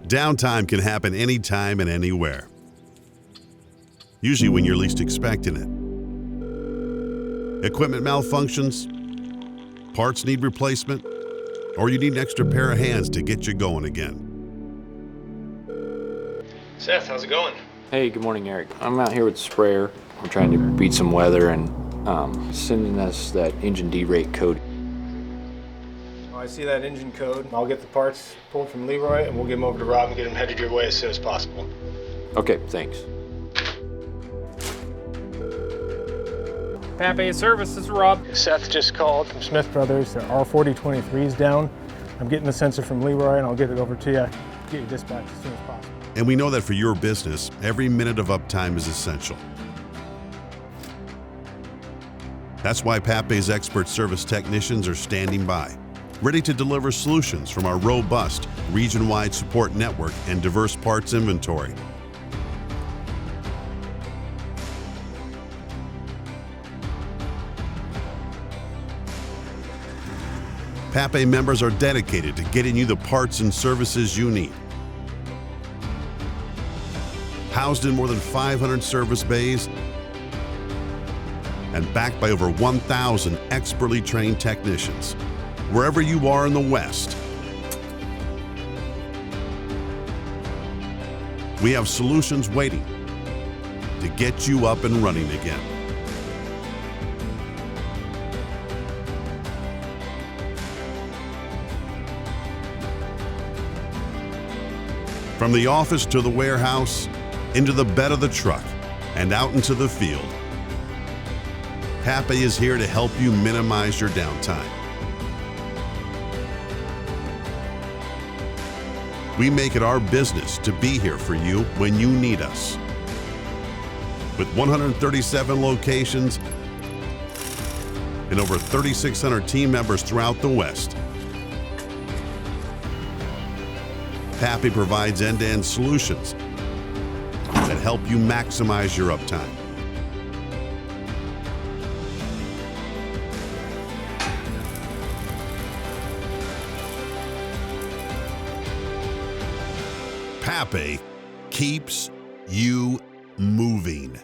Downtime can happen anytime and anywhere, usually when you're least expecting it. Equipment malfunctions, parts need replacement, or you need an extra pair of hands to get you going again. Seth, how's it going? Hey, good morning, Eric. I'm out here with the sprayer. We're trying to beat some weather and sending us that engine derate code. I see that engine code. I'll get the parts pulled from Leroy and we'll get them over to Rob and get them headed your way as soon as possible. Okay, thanks. Papé Service, this is Rob. Seth just called from Smith Brothers. Their R4023 is down. I'm getting the sensor from Leroy and I'll get it over to you. Get you dispatched as soon as possible. And we know that for your business, every minute of uptime is essential. That's why Papé's expert service technicians are standing by, ready to deliver solutions from our robust, region-wide support network and diverse parts inventory. Papé members are dedicated to getting you the parts and services you need. Housed in more than 500 service bays and backed by over 1,000 expertly trained technicians, wherever you are in the West, we have solutions waiting to get you up and running again. From the office to the warehouse, into the bed of the truck, and out into the field, Papé is here to help you minimize your downtime. We make it our business to be here for you when you need us. With 137 locations and over 3,600 team members throughout the West, Papé provides end-to-end solutions that help you maximize your uptime. Papé keeps you moving.